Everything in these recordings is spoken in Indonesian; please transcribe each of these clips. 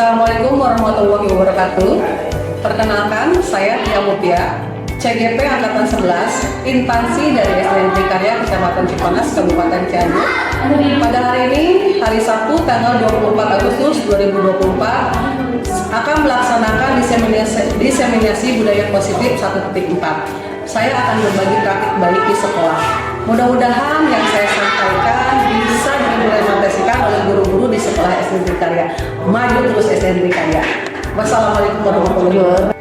Assalamualaikum warahmatullahi wabarakatuh. Perkenalkan, saya Tia Mutia, CGP Angkatan 11, instansi dari SDN Karya Kecamatan Cipanas, Kabupaten Cianjur. Pada hari ini, hari Sabtu, tanggal 24 Agustus 2024, akan melaksanakan diseminasi budaya positif 1.4. Saya akan berbagi praktik baik di sekolah. Mudah-mudahan yang saya sampaikan bisa diimplementasikan oleh guru-guru di sekolah SDN Karya. Maju terus SDN Karya. Wassalamualaikum warahmatullahi wabarakatuh.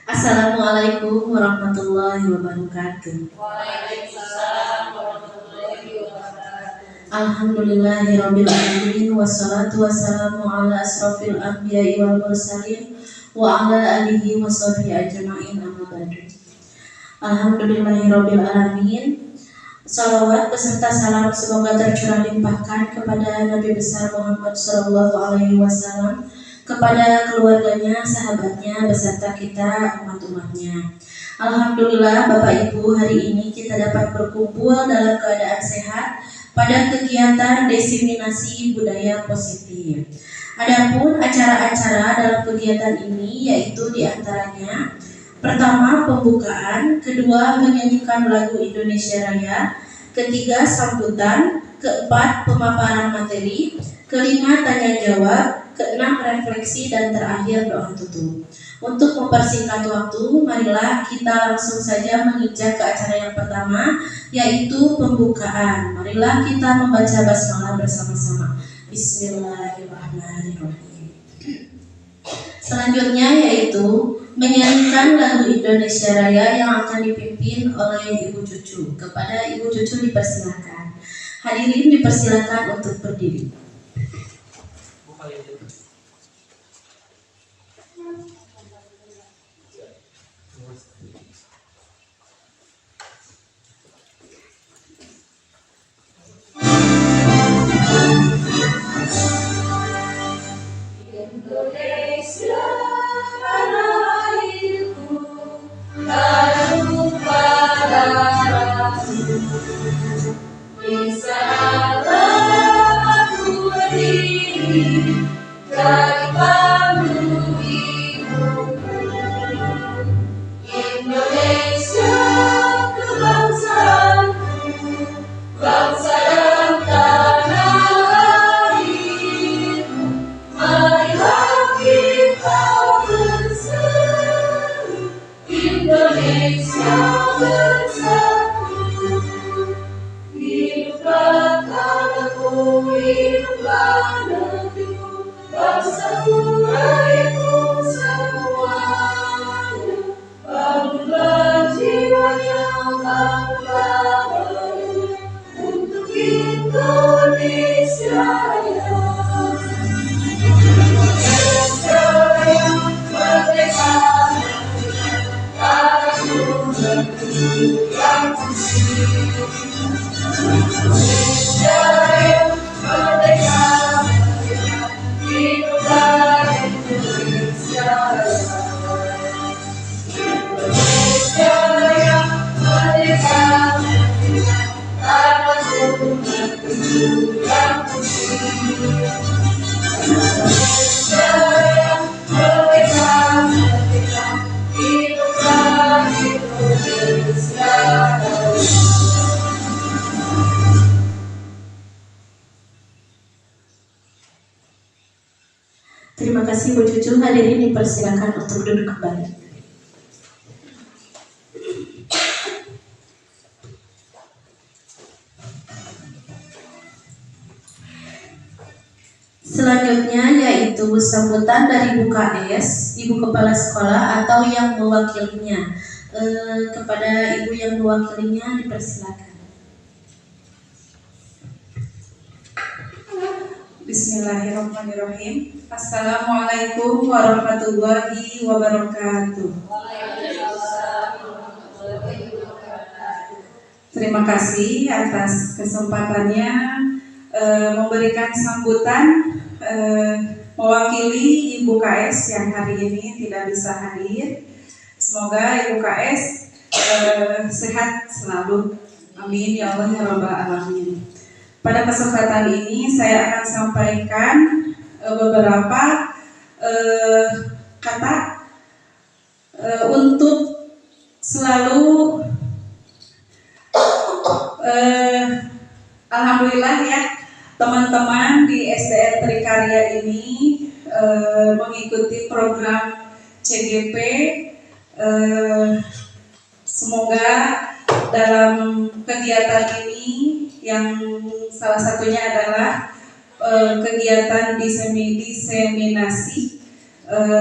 Assalamualaikum warahmatullahi wabarakatuh. Waalaikumsalam warahmatullahi wabarakatuh. Alhamdulillahirabbil alamin wassalatu wassalamu ala asrofil anbiya'i wal mursalin wa ala alihi wa sahbihi ajma'in amma ba'du. Alhamdulillahirabbil alamin. Salawat beserta salam semoga tercurah limpahkan kepada Nabi besar Muhammad sallallahu alaihi wasallam, kepada keluarganya, sahabatnya, beserta kita umat-umatnya. Alhamdulillah Bapak Ibu, hari ini kita dapat berkumpul dalam keadaan sehat pada kegiatan diseminasi budaya positif. Adapun acara-acara dalam kegiatan ini yaitu diantaranya: pertama, pembukaan; kedua, menyanyikan lagu Indonesia Raya; ketiga, sambutan; keempat, pemaparan materi; kelima, tanya jawab; keenam, refleksi; dan terakhir, doa tutup. Untuk mempersingkat waktu, marilah kita langsung saja menginjak ke acara yang pertama, yaitu pembukaan. Marilah kita membaca basmalah bersama-sama. Bismillahirrahmanirrahim. Selanjutnya yaitu menyanyikan lagu Indonesia Raya yang akan dipimpin oleh Ibu Cucu. Kepada Ibu Cucu dipersilakan. Hadirin dipersilakan untuk berdiri. Indonesia tanah airku, tak lupa darahku. Di sana aku berdiri, dari bambu ibuku. Indonesia kebangsaanku, bangsa dan tanah airku. Marilah kita bersatu, Indonesia bersatu. Hiduplah tanahku, hiduplah negeriku, bangsaku, rakyatku semuanya. Bangunlah jiwanya, bangunlah badannya, untuk Indonesia Raya. Indonesia Raya, merdeka, tanahku negeriku yang suci. Indonesia Raya, merdeka, hiduplah Indonesia Raya. Indonesia Raya, merdeka, tanahku negeriku yang suci. Indonesia Raya, merdeka, hiduplah Indonesia Raya. Terima kasih Bu Cucu. Hadirin dipersilakan untuk duduk kembali. Selanjutnya yaitu sambutan dari Bu KS, Ibu Kepala Sekolah atau yang mewakilinya. Kepada Ibu yang mewakilinya dipersilakan. Bismillahirrahmanirrahim. Assalamualaikum warahmatullahi wabarakatuh. Terima kasih atas kesempatannya memberikan sambutan mewakili Ibu KS yang hari ini tidak bisa hadir. Semoga Ibu KS sehat selalu. Amin ya Allah ya Rabbal Alamin. Pada kesempatan ini saya akan sampaikan beberapa kata untuk selalu alhamdulillah ya teman-teman di SDN Trikarya ini mengikuti program CGP. Semoga dalam kegiatan ini yang salah satunya adalah kegiatan diseminasi,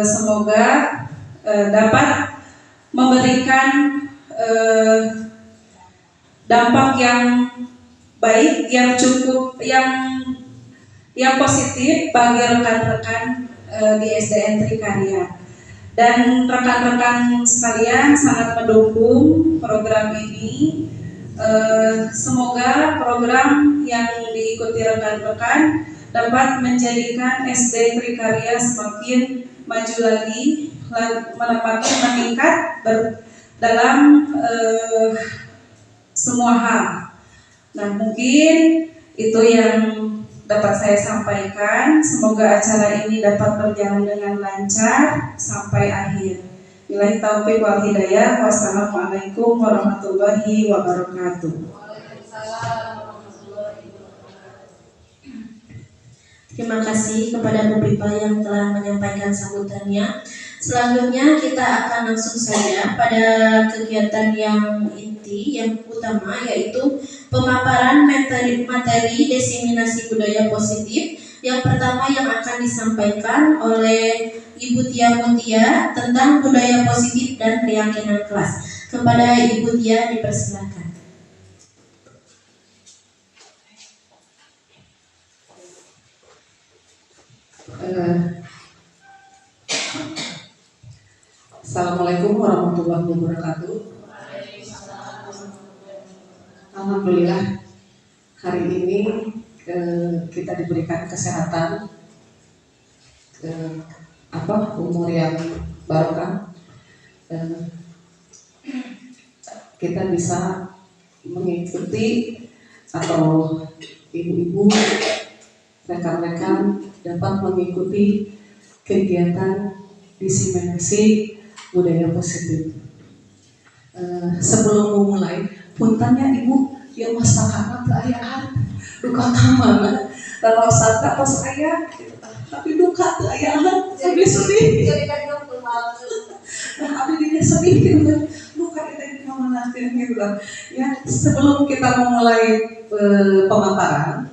semoga dapat memberikan dampak yang baik, yang cukup, yang positif bagi rekan-rekan di SDN Trikarya. Dan rekan-rekan sekalian sangat mendukung program ini. Semoga program yang diikuti rekan-rekan dapat menjadikan SD Trikarya semakin maju lagi, makin meningkat dalam semua hal. Nah, mungkin itu yang dapat saya sampaikan. Semoga acara ini dapat berjalan dengan lancar sampai akhir. Billahi taufiq wal hidayah. Wassalamualaikum warahmatullahi wabarakatuh. Terima kasih kepada Bu Pipa yang telah menyampaikan sambutannya. Selanjutnya kita akan langsung saja pada kegiatan yang inti, yang utama, yaitu pemaparan materi diseminasi budaya positif. Yang pertama yang akan disampaikan oleh Ibu Tia Mutia tentang budaya positif dan keyakinan kelas. Kepada Ibu Tia dipersilakan. Assalamualaikum warahmatullahi wabarakatuh. Alhamdulillah hari ini kita diberikan kesehatan, umur yang barokah, kita bisa mengikuti atau ibu-ibu, rekan-rekan dapat mengikuti kegiatan diseminasi budaya positif. Sebelum memulai, puntanya ibu yang masyarakat keayaan duka kamana kalau sata pas ayah tapi duka keayaan sampai sedih. Nah, abdi dina sedih gitu, duka kita kamana gitu ya. Sebelum kita memulai pemaparan,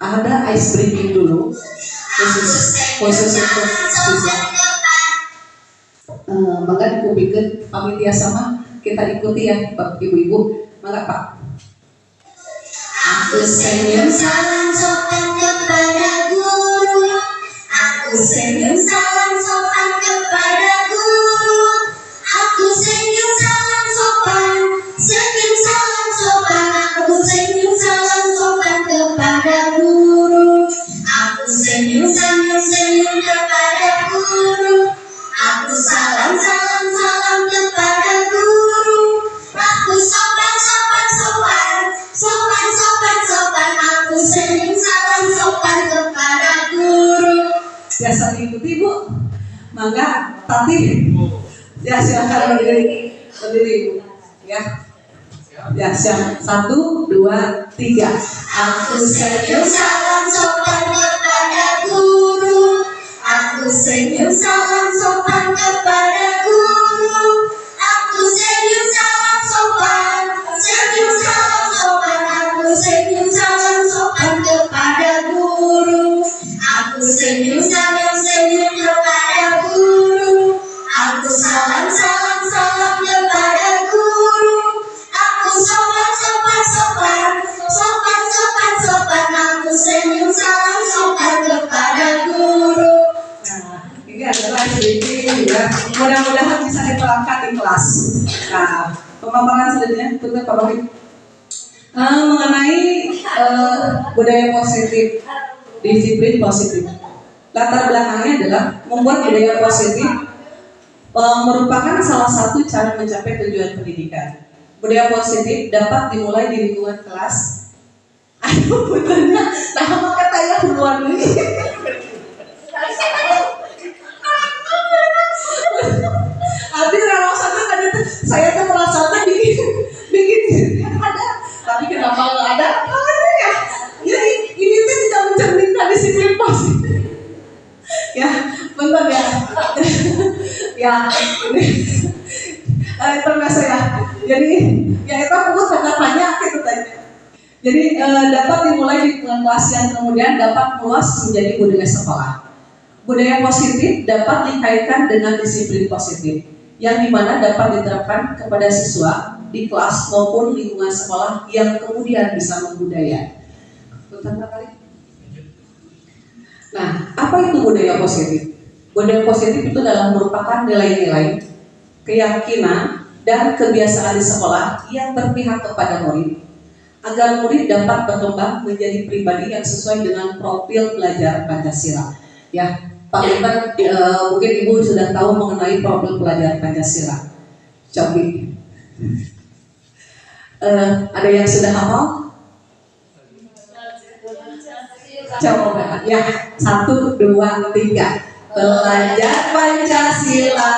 ada ice breaking dulu khusus untuk siswa. Maka dikubikkan panitia sama kita ikuti ya Bapak Ibu-ibu. Maka Pak. Aku senyum salam sopan kepada guru. Aku senyum salam sopan kepada guru. Aku senyum salam sopan, senyum salam sopan. Aku senyum salam sopan kepada guru. Aku senyum senyum senyum kepada guru. Aku salam salam salam kepada guru. Aku sopan sopan sopan, sopan sopan sopan. Aku senyum salam sopan kepada guru. Biasa diikuti Bu. Mangga Tati. Ya silakan berdiri Bu. Ya. Ya siap. 1, 2, 3. Aku senyum salam sopan kepada guru. Aku senyum salam sopan kepada guru. Aku senyum salam sopan, senyum salam sopan. Aku senyum salam sopan kepada guru. Aku senyum salam senyum kepada guru. Aku salam salam salam kepada guru. Aku sopan sopan sopan, sopan sopan sopan. Aku senyum salam sopan kepada guru. Nah, ini adalah SDG ya. Mudah-mudahan bisa diterapkan di kelas. Nah, pemaparan selanjutnya kita Pak Rohit. Mengenai budaya positif, disiplin positif. Latar belakangnya adalah membuat budaya positif merupakan salah satu cara mencapai tujuan pendidikan. Budaya positif dapat dimulai di lingkungan kelas. Aduh, benernya, nah maka tanya keluar dulu. Abis rasanya tadi saya tuh merasakan bikin ada, tapi kenapa nggak ada? Ada ya. Jadi ini tuh tidak mencerminkan disiplin positif. Ya, bentar ya. Ya, ini terbiasa ya. Jadi ya itu aku tanya gitu tadi. Jadi dapat dimulai di lingkungan kelas yang kemudian dapat meluas menjadi budaya sekolah. Budaya positif dapat dikaitkan dengan disiplin positif, yang dimana dapat diterapkan kepada siswa di kelas maupun lingkungan sekolah yang kemudian bisa membudaya. Nah, apa itu budaya positif? Budaya positif itu dalam merupakan nilai-nilai, keyakinan, dan kebiasaan di sekolah yang berpihak kepada murid, agar murid dapat berkembang menjadi pribadi yang sesuai dengan profil belajar Pancasila. Ya, Pak Liman, mungkin Ibu sudah tahu mengenai profil pelajar Pancasila. Cobi. Ada yang sudah hafal? Coba ya, 1, 2, 3. Belajar Pancasila,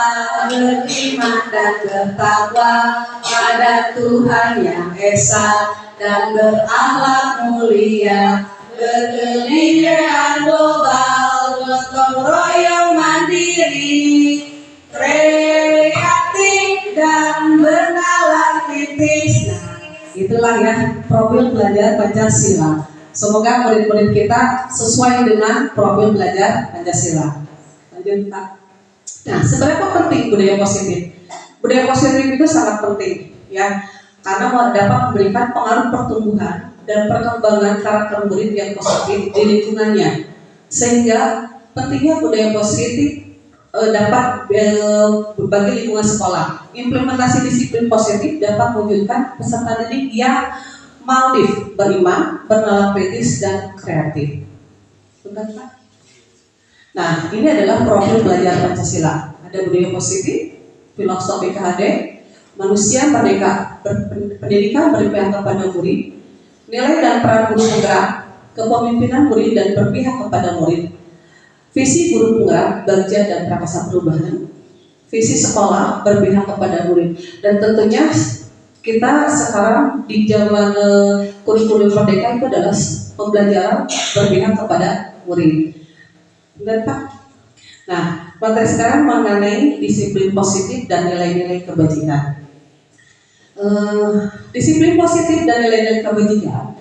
beriman dan bertakwa pada Tuhan yang Esa dan berakhlak mulia, berkeliling global, gotong royong mandiri, kreatif dan bernalar kritis. Nah, itulah ya profil belajar Pancasila. Semoga murid-murid kita sesuai dengan profil belajar Pancasila. Lanjut Pak. Nah, seberapa penting budaya positif? Budaya positif itu sangat penting ya, karena dapat memberikan pengaruh pertumbuhan dan perkembangan karakter murid yang positif di lingkungannya. Sehingga pentingnya budaya positif dapat bagi lingkungan sekolah. Implementasi disiplin positif dapat mewujudkan peserta didik yang maldif, beriman, bernalar kritis, dan kreatif. Benar Pak? Nah, ini adalah profil belajar Pancasila. Ada budaya positif, filosofi KHD, manusia merdeka, pendidikan berpihak kepada murid, nilai dan peran guru penggerak, kepemimpinan murid dan berpihak kepada murid. Visi guru penggerak, bagja dan prakarsa perubahan. Visi sekolah berpihak kepada murid. Dan tentunya kita sekarang di zaman kurikulum merdeka itu adalah pembelajaran berpihak kepada murid. Dan Pak, nah materi sekarang mengenai disiplin positif dan nilai-nilai kebajikan. Disiplin positif dan nilai-nilai kebajikan,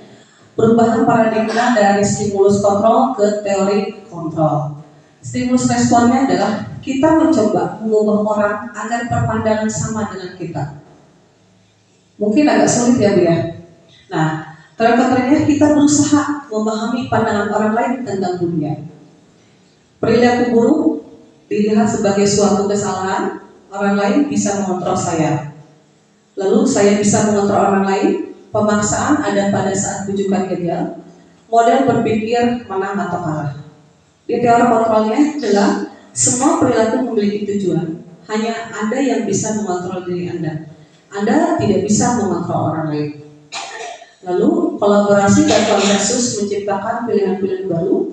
perubahan paradigma dari stimulus kontrol ke teori kontrol. Stimulus responnya adalah kita mencoba mengubah orang agar berpandangan sama dengan kita. Mungkin agak sulit ya Bu ya. Nah, terkadangnya kita berusaha memahami pandangan orang lain tentang dunia. Perilaku buruk dilihat sebagai suatu kesalahan, orang lain bisa mengontrol saya. Lalu saya bisa mengontrol orang lain. Pemaksaan ada pada saat bujukan gagal. Model berpikir menang atau kalah. Di teori kontrolnya adalah semua perilaku memiliki tujuan. Hanya Anda yang bisa mengontrol diri Anda. Anda tidak bisa mengontrol orang lain. Lalu kolaborasi dan konsensus menciptakan pilihan-pilihan baru.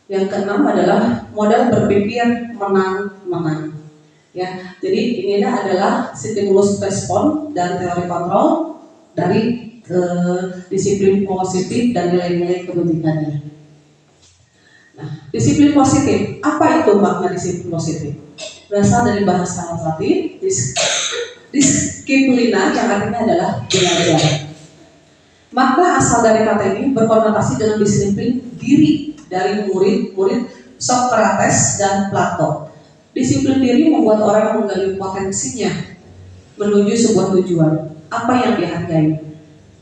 Yang keenam adalah model berpikir menang-menang. Ya, jadi ini adalah stimulus respon dan teori kontrol dari disiplin positif dan nilai-nilai kebajikannya. Nah, disiplin positif, apa itu makna disiplin positif? Berasal dari bahasa Latin, disciplina yang artinya adalah belajar. Makna asal dari kata ini berkonotasi dengan disiplin diri dari murid-murid Socrates dan Plato. Disiplin diri membuat orang menggali potensinya menuju sebuah tujuan, apa yang dihargai.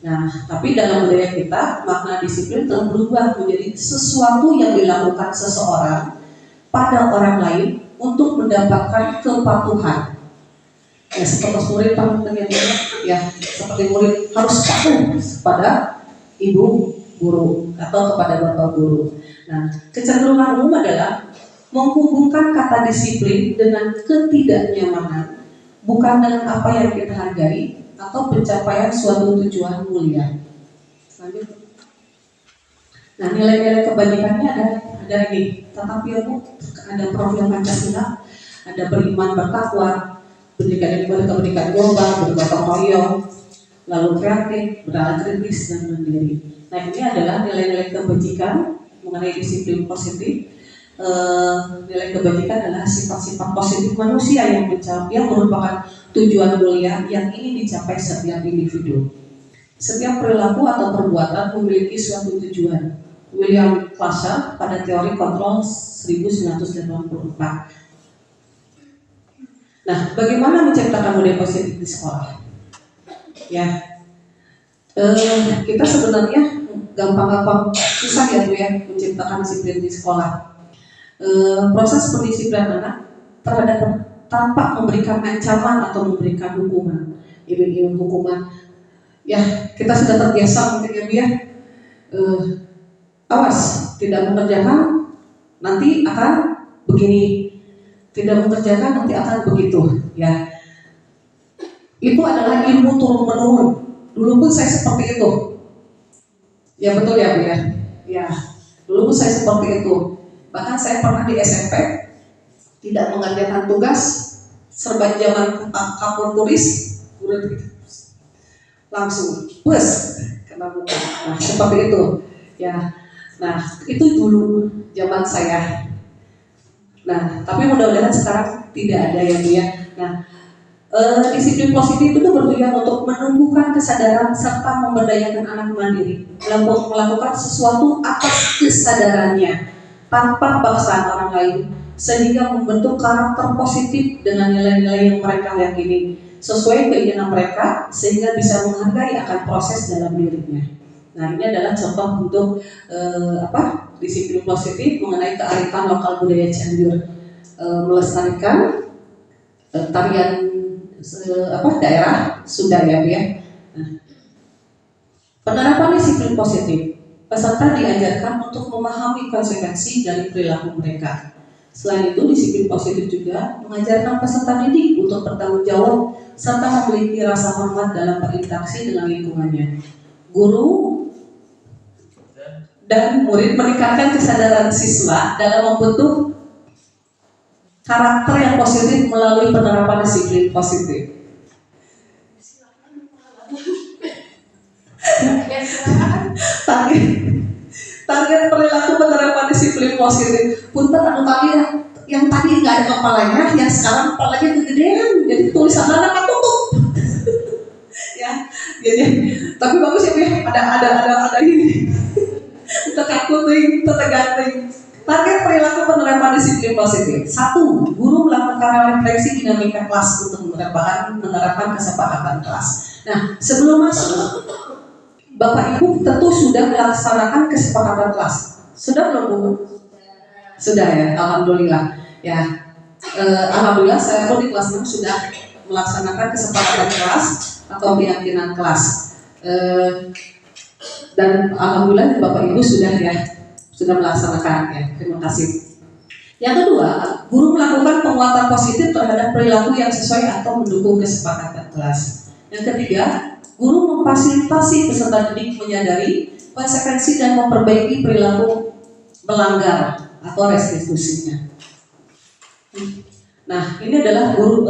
Nah, tapi dalam budaya kita, makna disiplin telah berubah menjadi sesuatu yang dilakukan seseorang pada orang lain untuk mendapatkan kepatuhan. Ya, seperti murid ya, seperti murid harus patuh kepada ibu guru atau kepada bapak guru. Nah, kecenderungan umum adalah menghubungkan kata disiplin dengan ketidaknyamanan, bukan dengan apa yang kita hargai atau pencapaian suatu tujuan mulia. Selanjutnya. Nah, nilai-nilai kebajikannya ada ini, tata ilmu, ada profil Pancasila, ada beriman bertakwa, pendidikan global, bergotong royong, lalu kreatif, bernalar kritis dan mandiri. Nah, ini adalah nilai-nilai kebajikan mengenai disiplin positif. Nilai kebajikan adalah sifat-sifat positif manusia yang merupakan tujuan mulia yang ingin dicapai setiap individu. Setiap perilaku atau perbuatan memiliki suatu tujuan. William Clasher pada teori kontrol 1984. Nah, bagaimana menciptakan budaya positif di sekolah? Ya, kita sebenarnya gampang-gampang susah ya Bu ya menciptakan disiplin di sekolah. Proses pendisiplinan anak terhadap tanpa memberikan ancaman atau memberikan hukuman, iming-iming hukuman. Ya, kita sudah terbiasa mungkin ya Bu ya. Awas, tidak mengerjakan nanti akan begini, tidak mengerjakan nanti akan begitu. Ya, itu adalah ilmu turun menurun. Dulu pun saya seperti itu. Ya betul ya Bu ya. Ya, dulu pun saya seperti itu. Bahkan saya pernah di SMP tidak mengerjakan tugas, serba zaman kapur turis, langsung bus kena muka. Nah, seperti itu. Ya, nah itu dulu zaman saya. Nah, tapi mudah-mudahan sekarang tidak ada ya Bu ya. Nah, disiplin positif itu bertujuan untuk menumbuhkan kesadaran serta memberdayakan anak mandiri, melakukan sesuatu atas kesadarannya tanpa paksaan orang lain, sehingga membentuk karakter positif dengan nilai-nilai yang mereka yakini sesuai keinginan mereka, sehingga bisa menghargai akan proses dalam dirinya. Nah, ini adalah contoh untuk disiplin positif mengenai kearifan lokal budaya Cianjur, melestarikan tarian daerah Sunda ya Bu ya. Nah, penerapan disiplin positif, peserta diajarkan untuk memahami konsekuensi dari perilaku mereka. Selain itu, disiplin positif juga mengajarkan peserta didik untuk bertanggung jawab serta memiliki rasa hormat dalam berinteraksi dengan lingkungannya. Guru dan murid meningkatkan kesadaran siswa dalam membentuk karakter yang positif melalui penerapan disiplin positif. Target target perilaku penerapan disiplin positif. Punten anu tadi yang tadi nggak ada kepalanya, yang sekarang kepalanya kegedean, jadi tulisan anak tutup. Ya, jadi tapi bagus ya, ada ini. Tekakuting, tetegating. Target perilaku penerapan disiplin positif. 1. Guru melakukan refleksi dinamika kelas untuk menerapkan kesepakatan kelas. Nah, sebelum masuk, Bapak Ibu tentu sudah melaksanakan kesepakatan kelas. Sudah belum Bu? Sudah ya, alhamdulillah. Ya, alhamdulillah saya pun di kelas 6 sudah melaksanakan kesepakatan kelas atau keyakinan kelas. Dan alhamdulillah Bapak Ibu sudah melaksanakan ya. Terima kasih. Yang kedua, guru melakukan penguatan positif terhadap perilaku yang sesuai atau mendukung kesepakatan kelas. Yang ketiga, guru memfasilitasi peserta didik menyadari konsekuensi dan memperbaiki perilaku melanggar atau restitusinya. Nah, ini adalah guru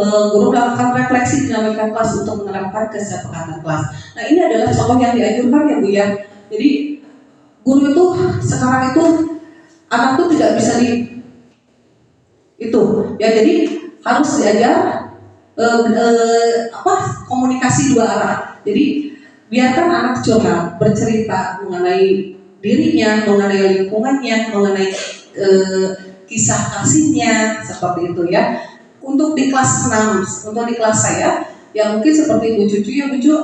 melakukan refleksi dinamika kelas untuk menerapkan kesepakatan kelas. Nah, ini adalah contoh yang dianjurkan ya Bu ya. Jadi guru itu sekarang itu anak itu tidak bisa ya, jadi harus diajar komunikasi dua arah. Jadi biarkan anak curhat, bercerita mengenai dirinya, mengenai lingkungannya, mengenai kisah kasihnya, seperti itu ya. Untuk di kelas 6, untuk di kelas saya, ya mungkin seperti Bu Cucu ya, Bu Cucu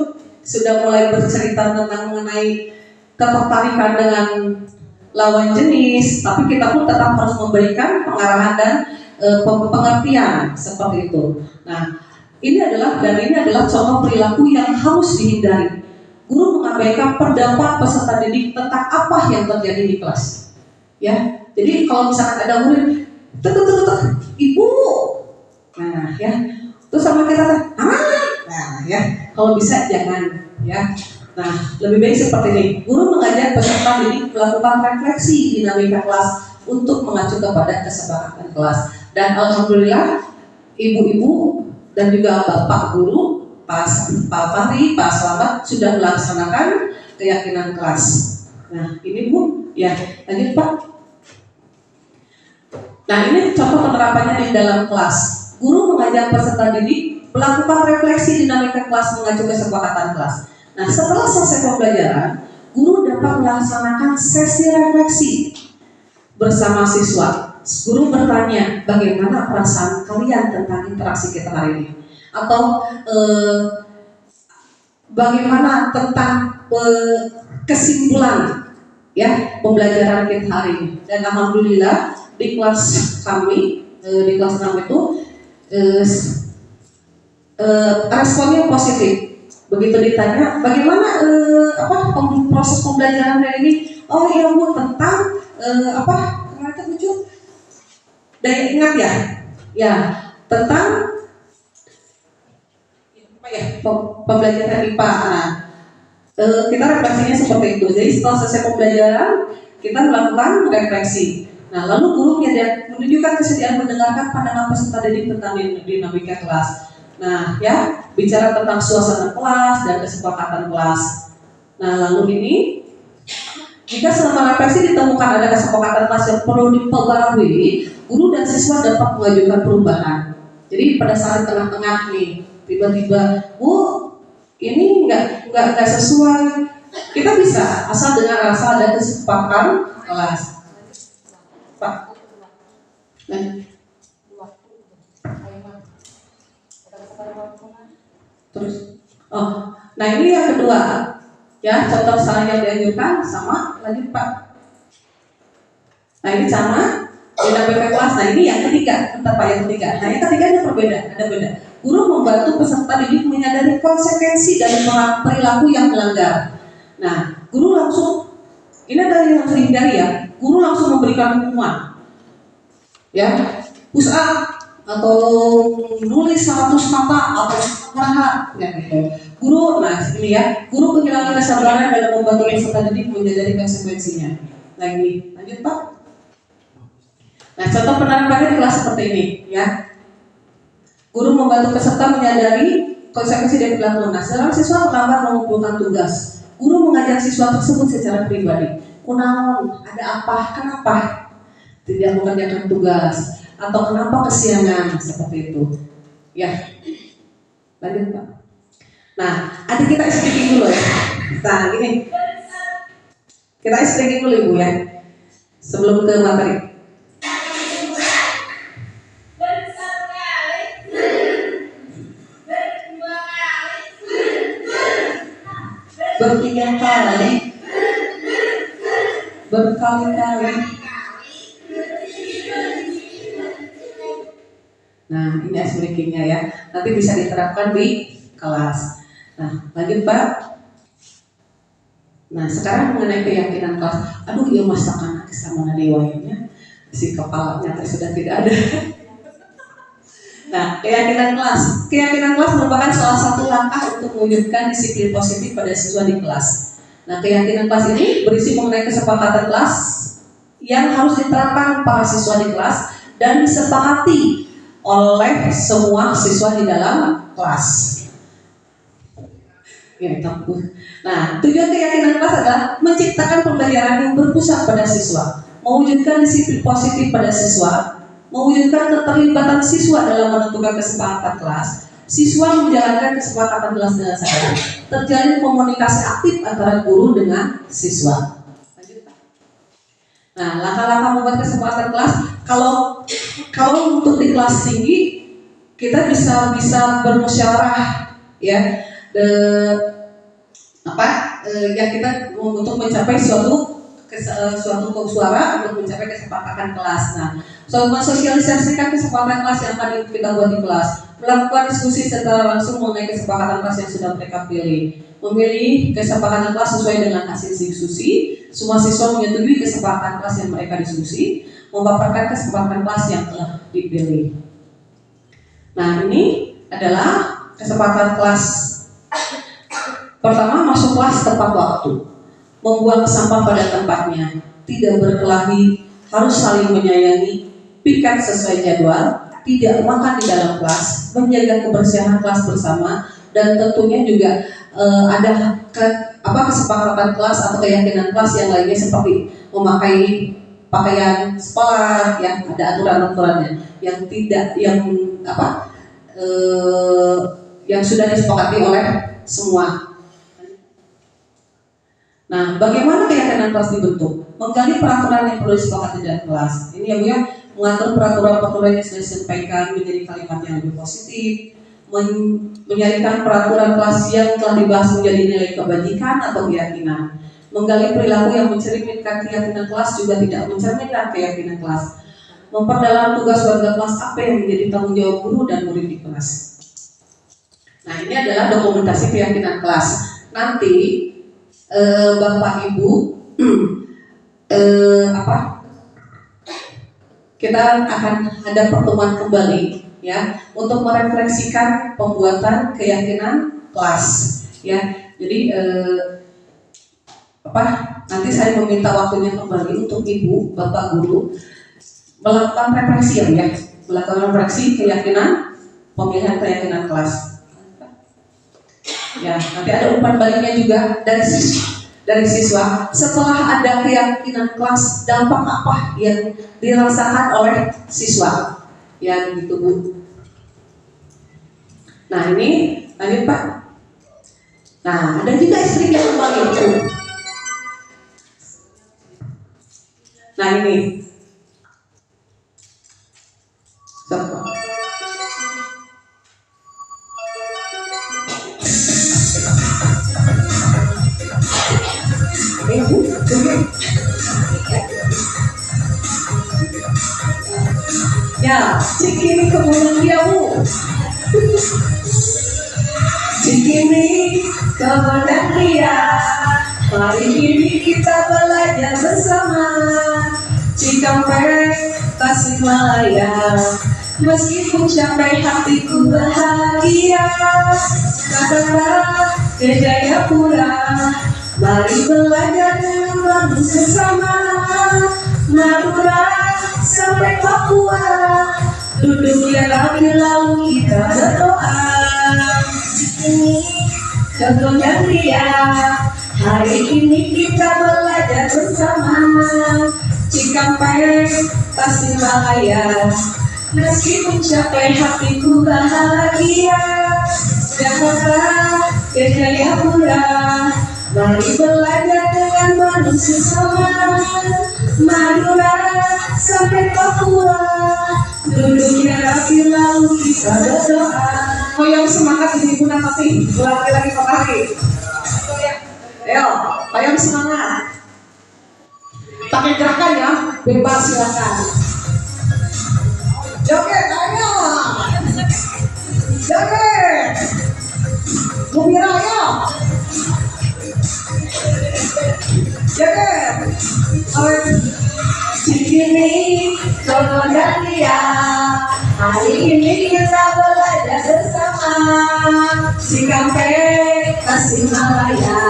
sudah mulai bercerita tentang mengenai ketertarikan dengan lawan jenis, tapi kita pun tetap harus memberikan pengarahan dan pengertian seperti itu. Nah, ini adalah contoh perilaku yang harus dihindari. Guru mengabaikan pendapat peserta didik tentang apa yang terjadi di kelas. Ya, jadi kalau misalkan ada murid, ibu, nah ya, terus sama kita, nah ya, kalau bisa jangan, ya. Nah, lebih baik seperti ini. Guru mengajak peserta didik melakukan refleksi dinamika kelas untuk mengacu kepada kesepakatan kelas. Dan alhamdulillah, ibu-ibu dan juga bapak guru, Pak Fahri, Pak Slamet sudah melaksanakan keyakinan kelas. Nah, ini Bu, ya, lanjut Pak. Nah, ini contoh penerapannya di dalam kelas. Guru mengajak peserta didik melakukan refleksi dinamika kelas mengacu kesepakatan kelas. Nah, setelah selesai pembelajaran, guru dapat melaksanakan sesi refleksi bersama siswa. Guru bertanya, bagaimana perasaan kalian tentang interaksi kita hari ini? Atau bagaimana tentang kesimpulan ya pembelajaran kita hari ini? Dan alhamdulillah di kelas kami, di kelas 6 itu responnya positif. Begitu ditanya, bagaimana proses pembelajaran hari ini? Oh iya Bu, tentang kata lucu, daya ingat ya, ya tentang pembelajaran IPA. Nah, kita refleksinya seperti itu. Jadi setelah selesai pembelajaran, kita melakukan refleksi. Nah, lalu guru menunjukkan kesediaan mendengarkan pandangan peserta didik tentang dinamika kelas. Nah, ya, bicara tentang suasana kelas dan kesepakatan kelas. Nah, lalu ini, jika selama refleksi ditemukan ada kesepakatan kelas yang perlu diperbarui, guru dan siswa dapat mengajukan perubahan. Jadi pada saat tengah-tengah nih, tiba-tiba, Bu, ini nggak sesuai. Kita bisa asal dengan rasa ada kesepakatan kelas. Pak. Terus, nah ini yang kedua, ya contoh salah yang dianjurkan sama lanjut Pak. Nah ini sama dinamika kelas. Nah ini yang ketiga, bentar Pak, yang ketiga. Nah yang ketiga ada beda. Guru membantu peserta didik menyadari konsekuensi dari perilaku yang melanggar. Nah guru langsung, ini adalah yang harus dihindari ya. Guru langsung memberikan hukuman, ya push up atau nulis 100 kata atau setengah ya gitu. Guru, nah ini ya, guru kehilangan kesabaran dalam membantu peserta didik menyadari konsekuensinya. lagi. Lanjut Pak. Nah, contoh penerapannya di kelas seperti ini ya. Guru membantu peserta menyadari konsekuensi dari perilaku. Nah, seorang siswa pertama mengumpulkan tugas. Guru mengajak siswa tersebut secara pribadi. Kunaon, ada apa, kenapa tidak mengerjakan tugas, atau kenapa kesiangan, seperti itu. Ya, lanjut Pak. Nah, adik kita speaking dulu ya. Nah, gini. Kita speaking dulu Ibu ya. Sebelum ke materi. Bertiga kali, berkali-kali. Nah, ini ice breakingnya ya. Nanti bisa diterapkan di kelas. Nah, lanjut Pak. Nah, sekarang mengenai keyakinan kelas. Aduh, iya masakan sama nadewanya. Si kepalanya sudah tidak ada. Nah, keyakinan kelas. Keyakinan kelas merupakan salah satu langkah untuk mewujudkan disiplin positif pada siswa di kelas. Nah, keyakinan kelas ini berisi mengenai kesepakatan kelas yang harus diterapkan para siswa di kelas dan disepakati oleh semua siswa di dalam kelas. Ya, nah, tujuan keyakinan kelas adalah menciptakan pembelajaran yang berpusat pada siswa, mewujudkan disiplin positif pada siswa, mewujudkan keterlibatan siswa dalam menentukan kesepakatan kelas, siswa menjalankan kesepakatan kelas dengan sadar, terjalin komunikasi aktif antara guru dengan siswa. Nah, langkah-langkah membuat kesepakatan kelas, kalau untuk di kelas tinggi kita bisa bermusyawarah ya, yang kita untuk mencapai suatu suara untuk mencapai kesepakatan kelas. Nah, mensosialisasikan kesepakatan kelas yang akan kita buat di kelas, melakukan diskusi secara langsung mengenai kesepakatan kelas yang sudah mereka pilih, memilih kesepakatan kelas sesuai dengan hasil diskusi. Semua siswa menyetujui kesepakatan kelas yang mereka diskusi, memaparkan kesepakatan kelas yang telah dipilih. Nah, ini adalah kesepakatan kelas. Pertama, masuk kelas tepat waktu, membuang sampah pada tempatnya, tidak berkelahi, harus saling menyayangi, piket sesuai jadwal, tidak makan di dalam kelas, menjaga kebersihan kelas bersama, dan tentunya juga ada kesepakatan kelas atau keyakinan kelas yang lainnya seperti memakai pakaian sekolah, ya ada aturan-aturannya yang yang sudah disepakati oleh semua. Nah, bagaimana keyakinan kelas dibentuk? Menggali peraturan yang perlu disepakati dalam kelas. Ini yang mengatur peraturan-peraturan yang sudah disampaikan menjadi kalimat yang lebih positif, menyalurkan peraturan kelas yang telah dibahas menjadi nilai kebajikan atau keyakinan. Menggali perilaku yang mencerminkan keyakinan kelas juga tidak mencerminkan keyakinan kelas. Memperdalam tugas warga kelas apa yang menjadi tanggung jawab guru dan murid di kelas. Nah, ini adalah dokumentasi keyakinan kelas. Nanti Bapak Ibu kita akan ada pertemuan kembali ya untuk merefleksikan pembuatan keyakinan kelas ya. Jadi nanti saya meminta waktunya kembali untuk Ibu Bapak Guru melakukan refleksi ya, melakukan refleksi keyakinan pemilihan keyakinan kelas. Ya, nanti ada umpan baliknya juga dari siswa. Setelah ada keyakinan kelas, dampak apa yang dirasakan oleh siswa? Ya, begitu Bu. Nah, ini lanjut Pak. Nah, ada juga istri yang kembali Bu. Nah, ini. Coba. Ya, Cikini kemudian dia Bu. Cikini kemudian dia. Hari ini kita belajar bersama. Cikampek, Tasikmalaya. Meskipun sampai hatiku bahagia, katakanlah ke Jayapura. Mari belajar dengan bantu sesama, Madura sampai Papua, duduknya rapi lalu kita berdoa. Ini contohnya dia, hari ini kita belajar bersama. Cikampek, Tasikmalaya, meskipun capek hatiku bahagia. Jakarta, ke Jayapura, mari belajar dengan manusia sama. Madura sampai Papua, duduknya rapi lalu kita berdoa. Goyang semangat ini Bunda Tati, lagi pagi. Ayo, goyang semangat. Pakai gerakan ya, bebas silakan. Joget, ayo. Joget. Gembira ayo. Joget. Cikini, Tono dan Lia, hari ini kita belajar bersama. Cikampek, Tasikmalaya,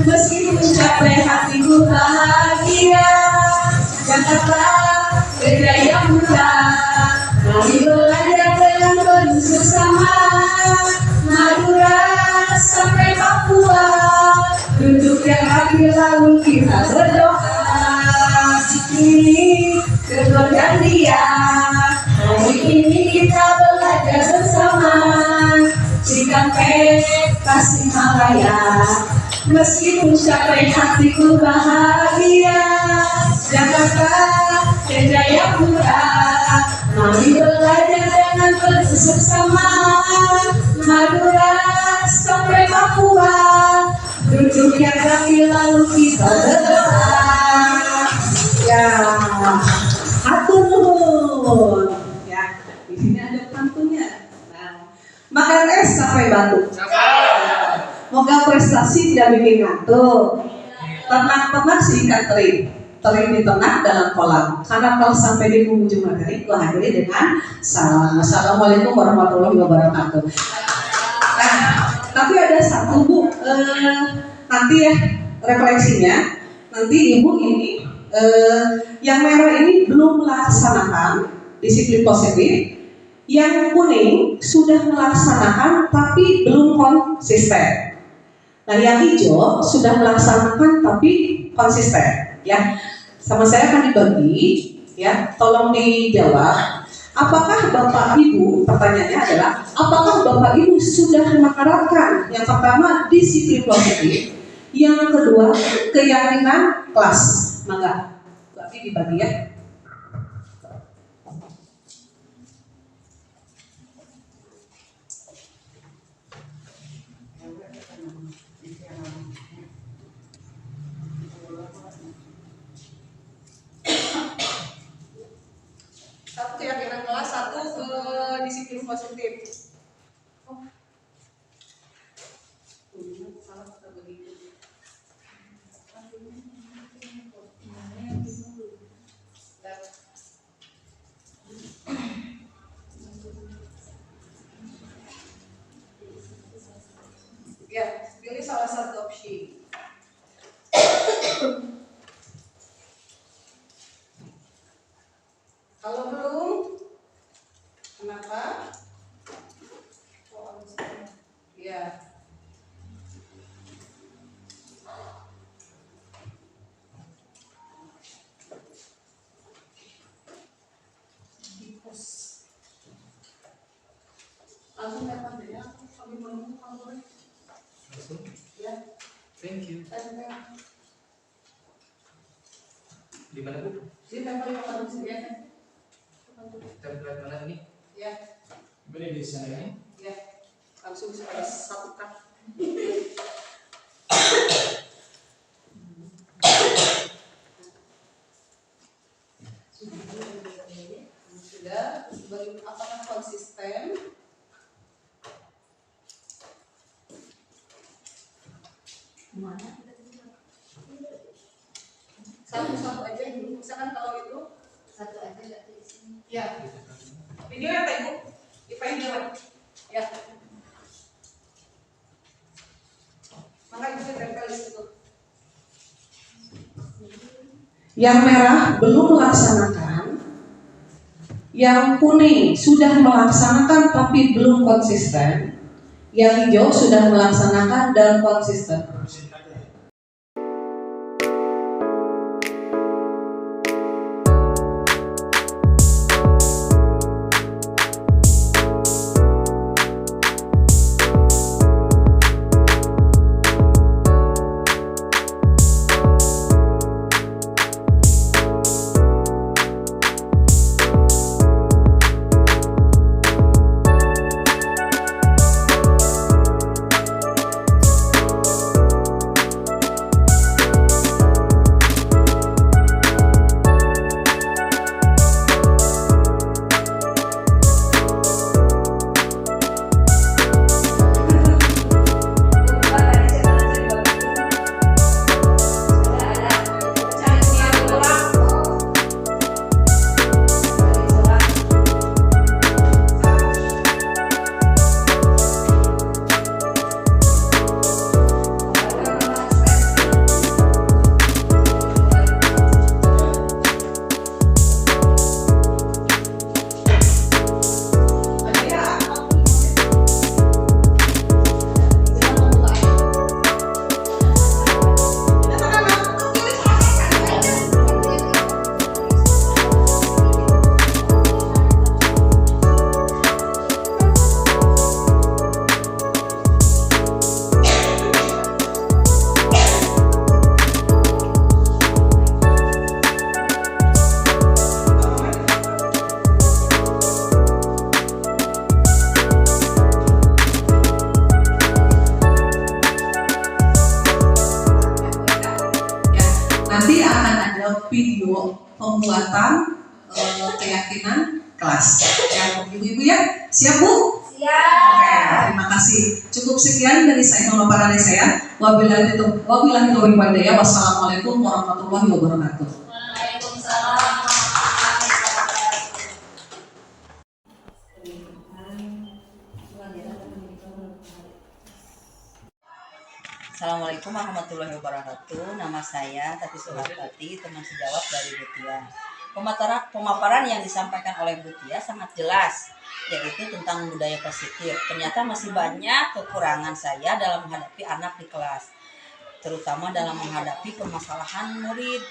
meskipun capek hatiku bahagia. Jakarta, ke Jayapura, mari belajar dengan penuh sesama. Madura sampai Papua, duduk yang rapi lalu kita berdoa. Ini kedua dan dia, hari ini kita belajar bersama. Cikampek, Tasikmalaya, meskipun capek hatiku bahagia. Jakarta, ke Jayapura, mari belajar dengan penuh sesama. Madura sampai Papua, duduk yang rapi lalu kita berdoa. Ya, atur nuhun. Ya, di sini ada pantunnya. Nah, makan es sampai batu. Moga prestasi tidak bikin ngantuk. Ternak-ternak si ikan teri diternak dalam kolam. Karena kalau sampai di penghujung materi, gua hadiri dengan salam. Assalamualaikum warahmatullahi wabarakatuh. Nah, tapi ada satu Bu, nanti ya refleksinya. Nanti Ibu ini yang merah ini belum melaksanakan disiplin positif, yang kuning sudah melaksanakan tapi belum konsisten. Nah, yang hijau sudah melaksanakan tapi konsisten. Ya, sama saya akan dibagi. Ya, tolong dijawab. Apakah Bapak Ibu, pertanyaannya adalah, apakah Bapak Ibu sudah menerapkan yang pertama disiplin positif, yang kedua keyakinan kelas? Mangga, berarti dibagi ya. Satu keyakinan kelas, satu disiplin positif. Salah kita begitu. Ya, pilih salah satu opsi. Kalau belum, kenapa? Ya. Langsung telepon deh ya, kami menunggu kamu. Ya. Thank you. Di mana Bu? Di tempel yang baru sih ya. Template mana ini? Ya, Beri di sana ini. ya. Langsung supaya satu kak. Sudah, apakah konsisten? Satu-satu aja dulu. Misalkan kalau itu Satu aja nggak di sini. ya. Video ya Pak Ibu? Video ya. Maka itu tempel di situ. Yang merah belum melaksanakan, yang kuning sudah melaksanakan tapi belum konsisten, yang hijau sudah melaksanakan dan konsisten. Nanti akan ada video pembuatan keyakinan kelas. Ya, ibu-ibu ya, siap Bu? Siap. Oke, terima kasih. Cukup sekian dari saya, pemaparan dari saya. Wabillahi taufiq wal hidayah. Wassalamualaikum warahmatullahi wabarakatuh. Waalaikumsalam. Assalamualaikum warahmatullahi wabarakatuh. Nama saya Tati Suhartati, teman sejawat dari Butia. Pemaparan yang disampaikan oleh Butia sangat jelas, yaitu tentang budaya positif. Ternyata masih banyak kekurangan saya dalam menghadapi anak di kelas, terutama dalam menghadapi permasalahan murid.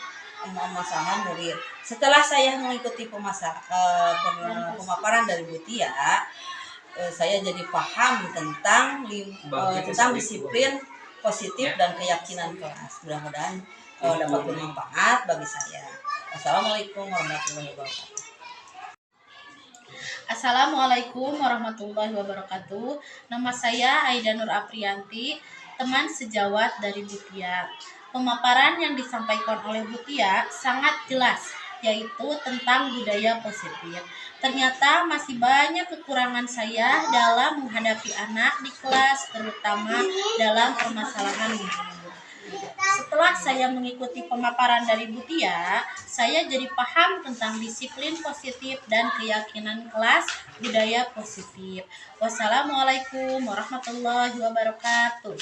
Setelah saya mengikuti pemaparan dari Butia, saya jadi paham tentang disiplin positif dan keyakinan kelas. Mudah-mudahan dapat bermanfaat bagi saya. Assalamualaikum warahmatullahi wabarakatuh. Assalamualaikum warahmatullahi wabarakatuh. Nama saya Aida Nur Aprianti, teman sejawat dari Butia. Pemaparan yang disampaikan oleh Butia sangat jelas, yaitu tentang budaya positif. Ternyata masih banyak kekurangan saya dalam menghadapi anak di kelas, terutama dalam permasalahan murid. Setelah saya mengikuti pemaparan dari Butia, saya jadi paham tentang disiplin positif dan keyakinan kelas budaya positif. Wassalamualaikum warahmatullahi wabarakatuh.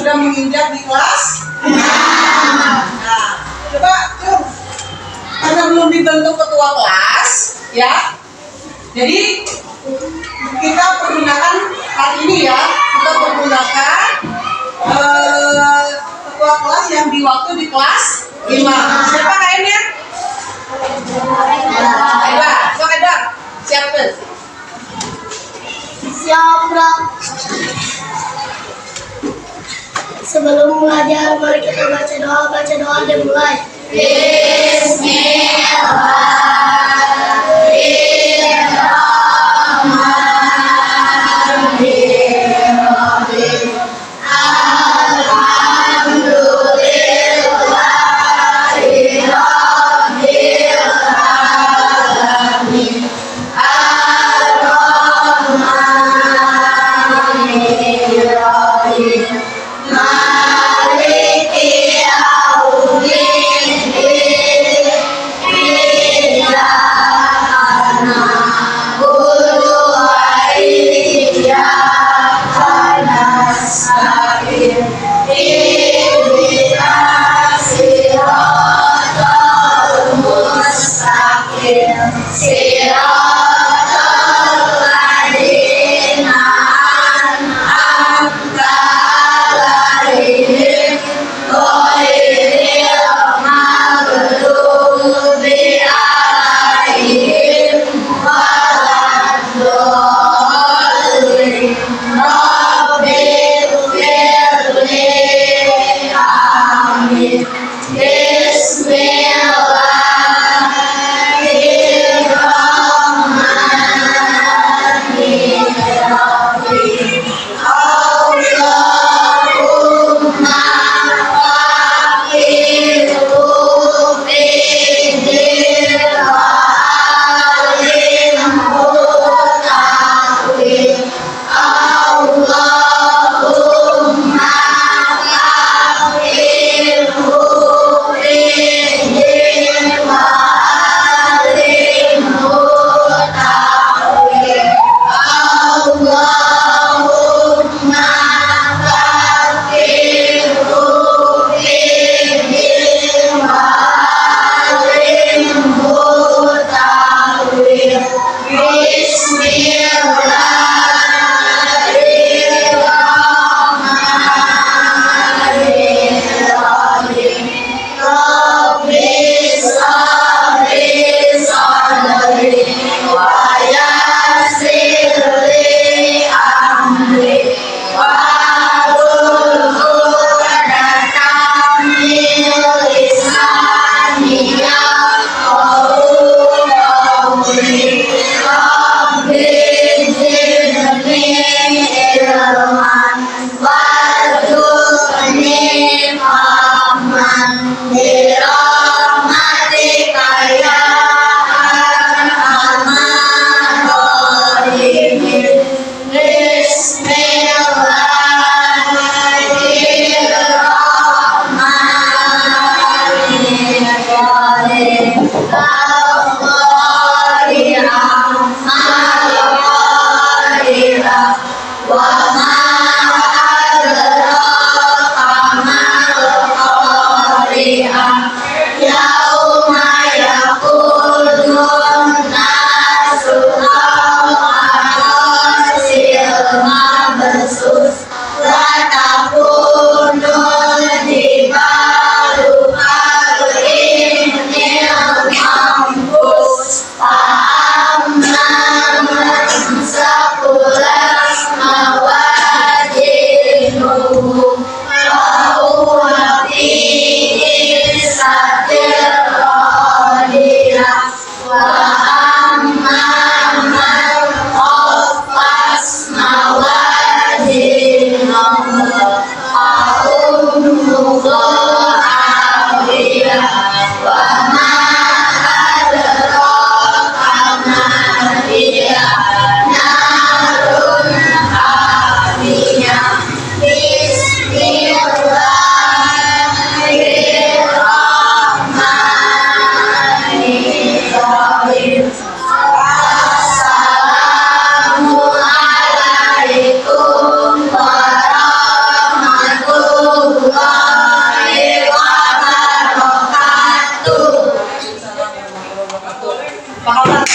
sudah menginjak di kelas? Nah, coba yuk. Karena belum dibentuk ketua kelas, ya. Jadi kita pergunakan hari ini ya, kita pergunakan ketua kelas yang di waktu di kelas 5. Siapa KM-nya? Aida, sok Aida, siap tuh. Siap, Bro. Sebelum belajar, mari kita baca doa dan mulai.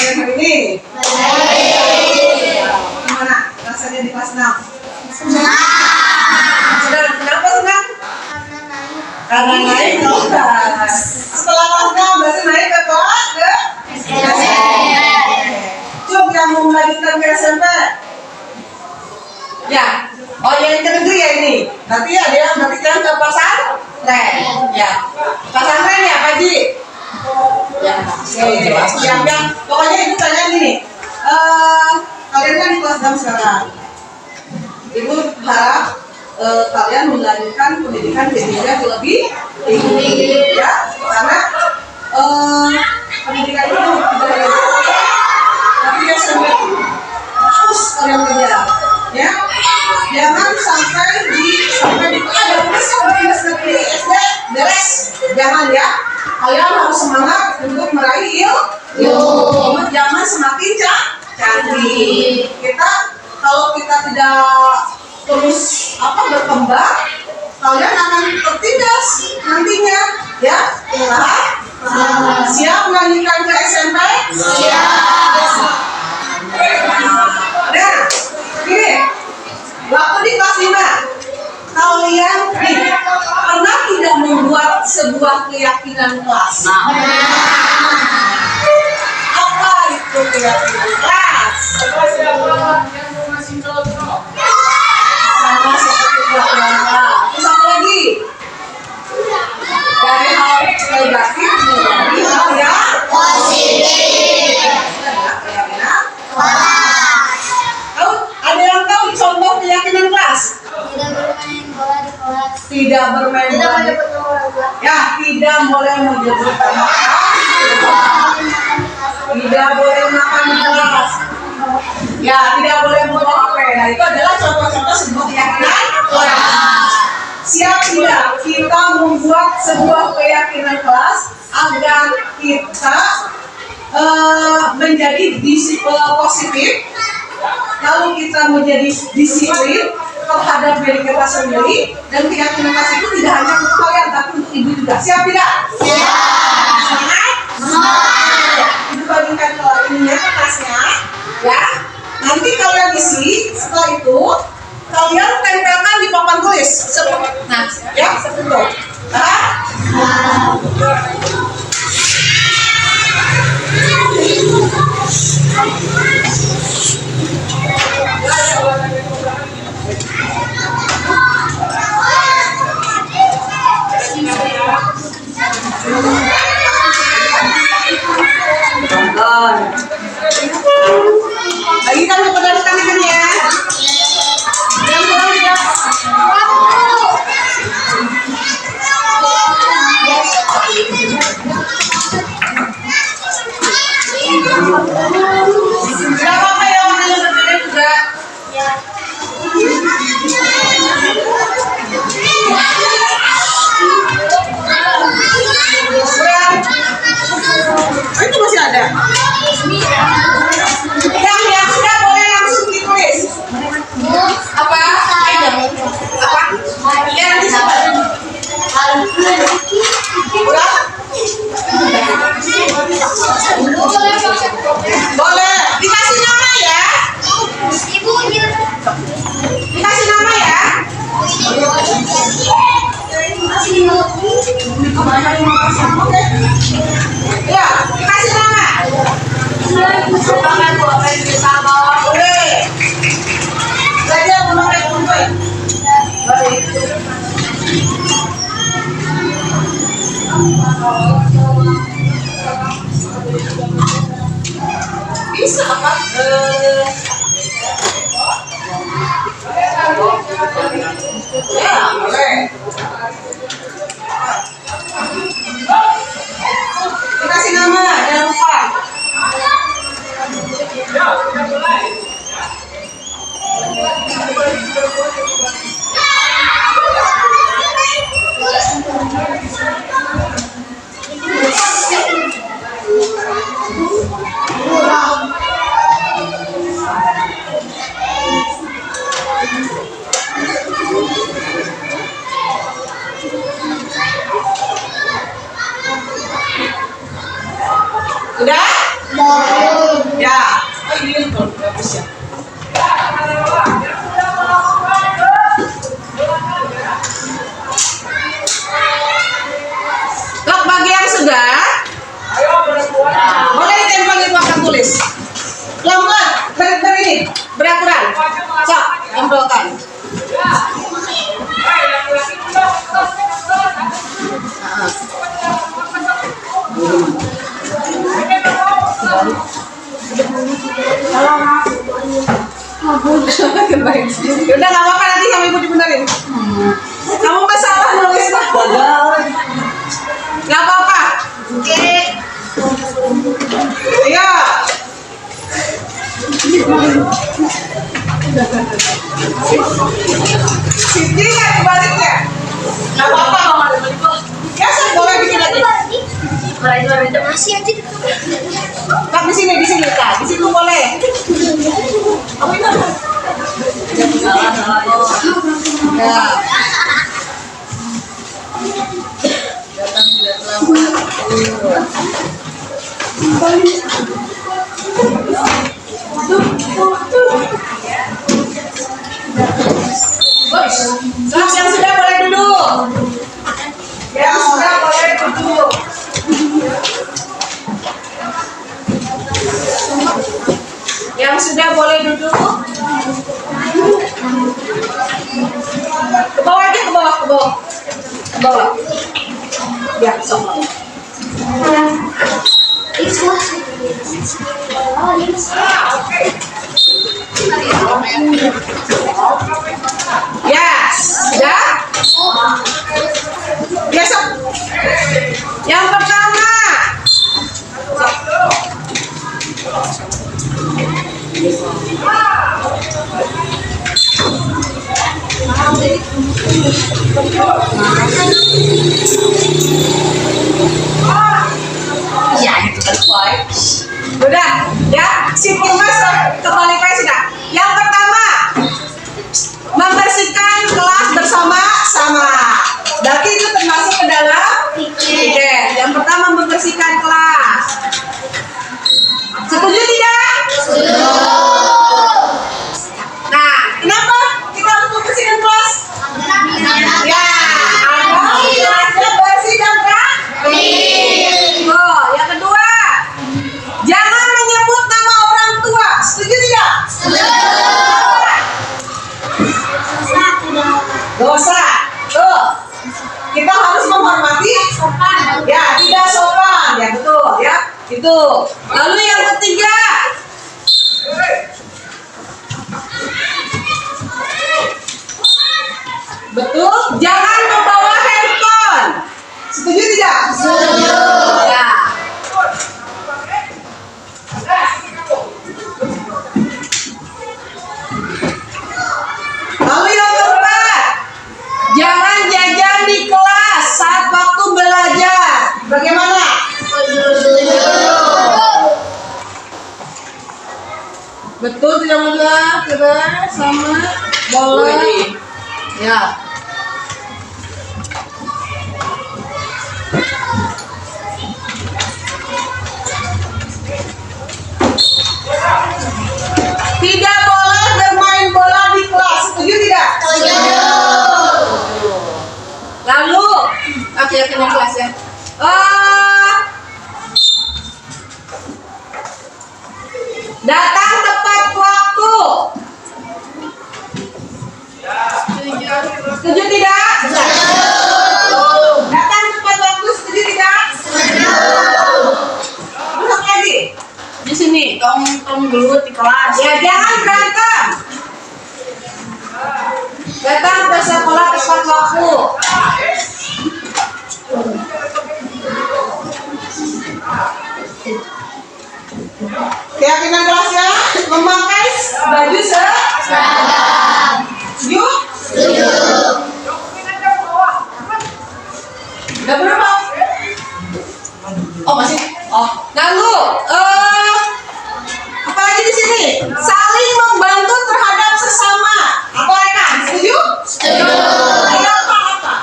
kalian hari ini? Baik. Gimana rasanya di kelas 6? Senang. Kenapa senang? Karena naik kelas. Setelah kelas 6 berarti naik ke kelas ke SMP. Coba yang mau melanjutkan ke SMP? Ya. Oh, yang ke negeri ya ini. Nanti ada yang melanjutkan ke pesantren. Ya. Pesantren ya, Pak Ji? Ya. Yang pokoknya ibu tanya gini. Kalian kan di kelas 6 sekarang. Ibu harap kalian melanjutkan pendidikan jenjang lebih tinggi, ya, karena pendidikan itu tidak hanya tapi ya harus kalian kejar, ya, jangan sampai di ada tugas negeri SD beres, jangan ya, kalian harus semangat untuk meraih ilmu, jangan semakin canggih. Kita kalau kita tidak terus berkembang, kalian akan tertindas nantinya, ya. Siap melanjutkan ke SMP? Siap. Nah, gini, waktu di kelas 5 kalian pernah tidak membuat sebuah keyakinan kelas? Apa itu keyakinan kelas? Sama seperti keyakinan kelas. Terus apa lagi? Dari hal negatif menjadi hal yang positif. Keyakinan kelas. Ada yang tahu contoh keyakinan kelas? Tidak bermain bola di kelas. Ya, tidak boleh menyebut nama orang. Tidak boleh makan di kelas. Ya, tidak boleh membawa HP. Nah, itu adalah contoh-contoh sebuah keyakinan kelas. Siap tidak kita membuat sebuah keyakinan kelas agar kita menjadi positif, lalu kita menjadi disiplin terhadap diri kita sendiri, dan keyakinan kelas itu tidak hanya untuk kalian tapi untuk ibu juga. Siap tidak? Siap. Semangat. Ibu bagikan ke ininya kertasnya, ya. Nanti kalian isi, setelah itu kalian tempelkan di papan tulis seperti, nah, ya, seperti itu. Bagikan kepada rekan-rekan ya. Yang kurang ya. Gak apa-apa ya, warnanya berbeda juga. Itu masih ada. Yang sudah boleh langsung ditulis. Apa? Ya, nanti siapa? Udah? Boleh. Dikasih nama ya. Dikasih nama ya. Oke. Ya, dikasih nama. Boleh. Belajar memakai kumpul. Baik. Bisa apa? Ya, boleh. Dikasih nama, jangan lupa. Udah? Ya. Oh, ini betul. Bagus ya. Lok bagi yang sudah. Boleh ditempel di papan tulis. Lambat, berat ini, beraturan. Sok, tempelkan. Udah nggak apa-apa, nanti sama ibu dibenerin. Kamu nggak salah nulis lah. Nggak apa-apa. Oke. Iya. Sini nggak dibalik ya? Nggak apa-apa mama dibalik. Ya, saya boleh bikin lagi. Masih aja. Kak di sini kak, di situ boleh. Apa itu? Ya. Datang tidak terlambat. Yang sudah boleh duduk. Yang sudah boleh duduk. Yang sudah boleh duduk. Ke bawah aja, ke bawah, ke bawah. Ke bawah. Ya, sok. Ya, sudah. Ya, sok. Yang pertama. Ya, itu kan boy. Udah, ya, si Mas kembali ke sudah. Yang pertama, membersihkan kelas bersama-sama. Berarti itu termasuk ke dalam tiket. Yang pertama, membersihkan kelas. Setuju tidak? Setuju. Nah, kenapa kita harus membersihkan kelas? Ya, kelasnya bersih dan rapi. Oh, yang kedua, jangan menyebut nama orang tua. Setuju tidak? Setuju. Dosa. Tuh, kita harus menghormati. Ya, tidak sopan. Ya betul, ya. Itu. Lalu yang ketiga, betul, jangan membawa handphone. Setuju tidak? Setuju. Ya. Lalu yang keempat, jangan jajan di kelas saat waktu belajar. Bagaimana? Betul tidak mudah, tidak sama boleh. Ya. Tidak boleh bermain bola di kelas. Setuju tidak? Setuju. Lalu, oke, mau kelas ya. Datang tepat waktu. Setuju tidak? Setuju. Datang tepat waktu. Setuju tidak? Setuju. Masuk lagi. Di sini, tong gelut di kelas. Ya, jangan berantem. Datang ke sekolah tepat waktu. Keyakinan kelasnya memakai baju seragam. Setuju? Setuju. Udah berapa? Oh masih. Oh, lalu apa lagi di sini? Saling membantu terhadap sesama. Apa Eka? Setuju? Setuju. Apa?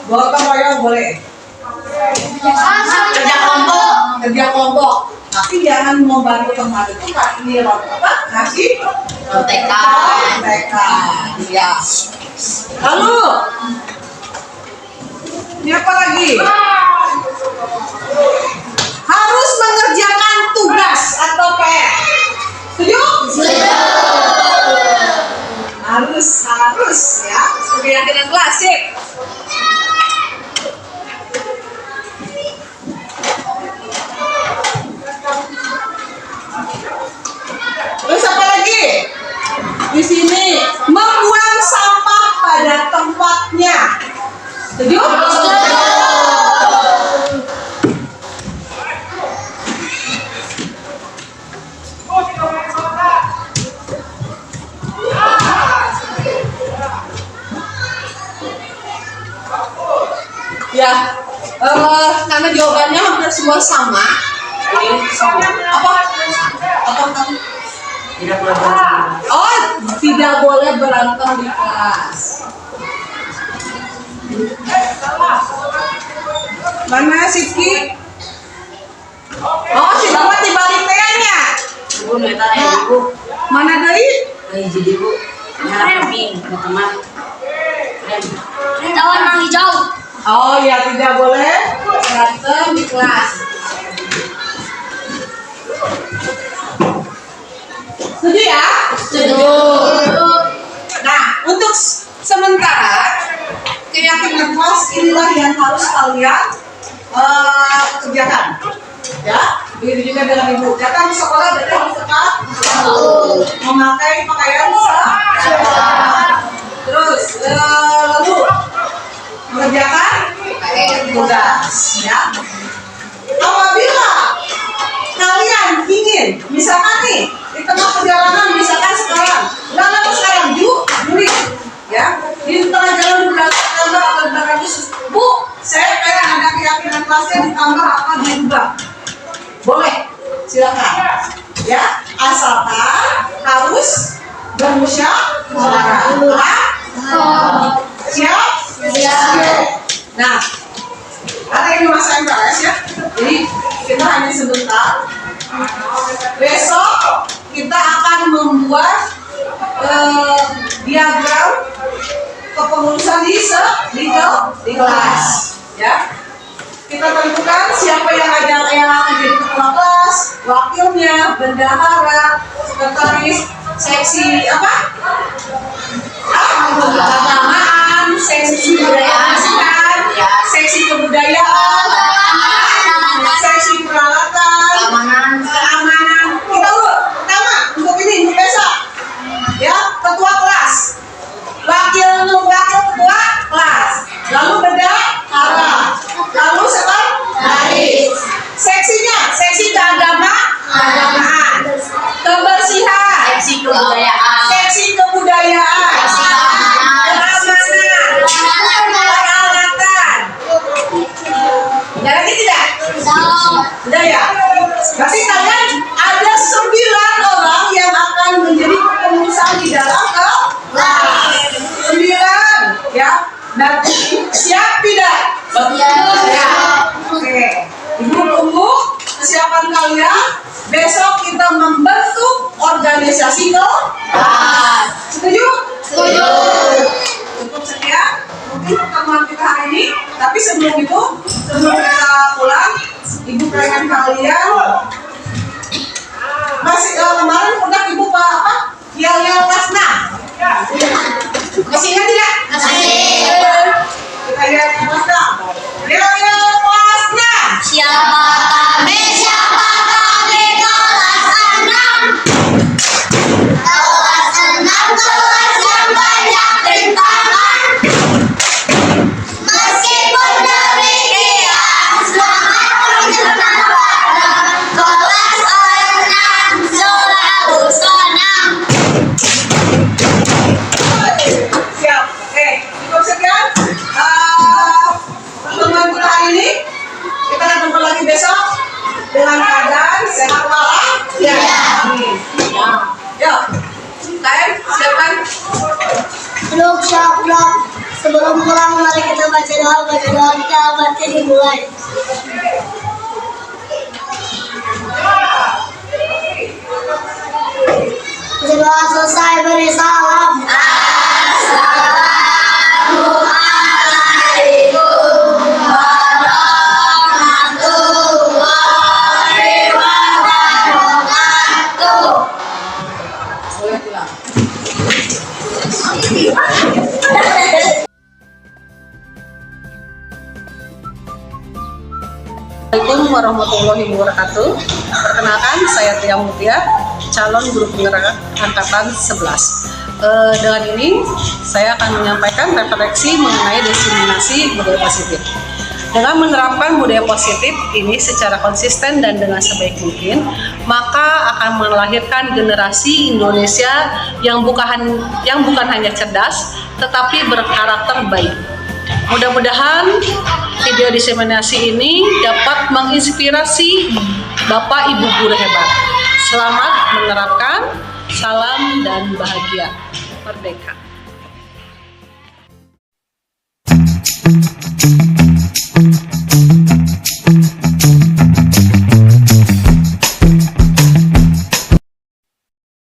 Gotong royong boleh. Kerja kerja kelompok. Tapi jangan membantu teman itu kasih apa? Kasih Contekan. ya. Lalu ini apa lagi? Harus mengerjakan tugas atau PR. Setuju? Harus ya. Keyakinan klasik. Terus apa lagi? Di sini membuang sampah pada tempatnya. Setuju? Ya, karena jawabannya hampir semua sama. Ini sama. Apa kamu? Oh, tidak boleh berantem di kelas. Mana Siki? Oh, si Bapak dibalik tehnya. Mana dari? Jadi Bu, merah pink, teman. Ini warna hijau. Oh ya, tidak boleh berantem di kelas. Setuju ya? Setuju. Nah, untuk sementara keyakinan kelas inilah yang harus kalian kerjakan. Ya, begitu juga dengan ibu. Datang ke sekolah berarti harus tetap memakai pakaian sekolah. Terus lalu mengerjakan tugas. Ya. Apabila kalian ingin, misalkan nih di tengah perjalanan, misalkan sekarang, Juli, ya, di tengah jalan di belakang gambar atau di belakang Yesus, Bu, saya pengen ada keyakinan kelasnya ditambah apa diubah, boleh, silakan, ya, asalkan harus bermusyawarah. Siap? Nah, ada ini masa MKS ya, jadi kita hanya sebentar. Besok kita akan membuat diagram kepengurusan di kelas, ya. Kita tentukan siapa yang jadi ketua kelas, wakilnya, bendahara, sekretaris, seksi apa? Keagamaan, seksi kebudayaan, seksi kebudayaan, seksi peralatan, keamanan. Kita dulu, pertama untuk ini, untuk besok, ya, ketua kelas, wakil ketua kelas, lalu bendahara, lalu sekretaris, seksinya, seksi keagamaan, kebersihan, seksi kebudayaan, peralatan. Udah lagi tidak? Udah ya? Berarti kalian ada 9 orang yang akan menjadi kepengurusan di dalam kelas. 9, ya. Dan siap tidak? Siap. Oke. Ibu tunggu kesiapan kalian. Besok kita membentuk organisasi kelas. Setuju? Setuju. Cukup sekian mungkin pertemuan kita hari ini. Tapi sebelum itu, sebelum kita pulang, ibu pengen kalian masih kemarin udah ibu apa? Yel-yel kelas 6. Masih ingat tidak? Masih. Kita lihat kelas 6. Yel-yel kelas 6. Siapa kami kelas 6. Kelas 6 kelas yang banyak rintangan. Meskipun demikian semangat perjalanan kelas 6 selalu senang. Siap. Oke, cukup sekian pertemuan kita hari ini. Kita akan bertemu lagi besok dengan keadaan sehat walafiat. Amin. Yuk, time siapkan. Blok. Sebelum pulang mari kita baca doa kita dimulai. baca doa selesai beri salam. Boleh pulang. Assalamualaikum warahmatullahi wabarakatuh. Perkenalkan, saya Tia Mutia, calon guru penggerak angkatan 11. Dengan ini, saya akan menyampaikan refleksi mengenai diseminasi budaya positif. Dengan menerapkan budaya positif ini secara konsisten dan dengan sebaik mungkin, maka akan melahirkan generasi Indonesia yang bukan hanya cerdas, tetapi berkarakter baik. Mudah-mudahan video diseminasi ini dapat menginspirasi Bapak Ibu guru hebat. Selamat menerapkan, salam dan bahagia. Merdeka.